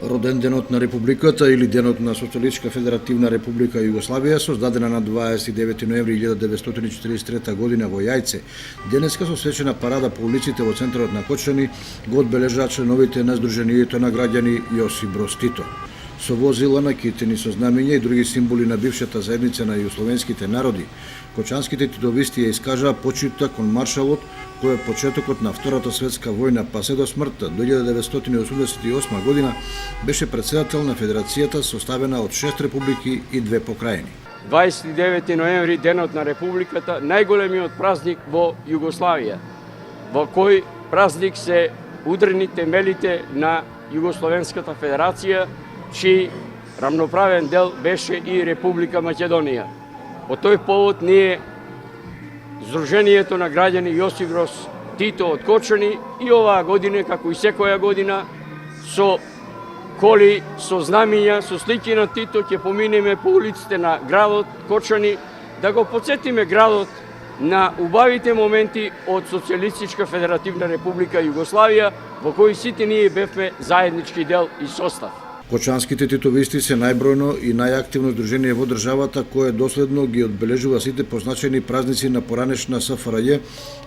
Роден денот на Републиката или денот на Социјалистичка Федеративна Република Југославија, создадена на 29 ноември 1943 година во Јајце, денеска со свечена парада по улиците во центарот на Кочани го одбележаа членовите на Сдруженијето на граѓани Јосип Броз Тито. Со возила накитени со знамења и други символи на бившата заедница на југословенските народи, кочанските титовисти ја искажаа почитта кон маршалот кој од почетокот на Втората светска војна па се до смртта до 1988 година беше претседател на Федерацијата составена од 6 републики и 2 покрајини. 29 ноември, денот на Републиката, најголемиот празник во Југославија, во кој празник се удрени темелите на Југословенската Федерација, чиј рамноправен дел беше и Република Македонија. По тој повод ние, Сдруженијето на граѓани Јосип Броз Тито од Кочани, и оваа година, како и секоја година, со коли, со знамиња, со слики на Тито, ќе поминеме по улиците на градот Кочани, да го потсетиме градот на убавите моменти од Социјалистичка Федеративна Република Југославија, во кој сите ние бевме заеднички дел и состав. Кочанските титовисти се најбројно и најактивно здружение во државата кое доследно ги одбележува сите позначени празници на поранешна СФРЈ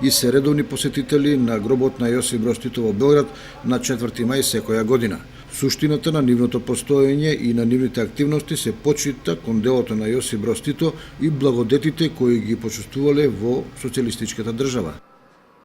и се редовни посетители на гробот на Јосип Броз Тито во Белград на 4 мај секоја година. Суштината на нивното постоење и на нивните активности се почита кон делото на Јосип Броз Тито и благодетите кои ги почувствувале во социјалистичката држава.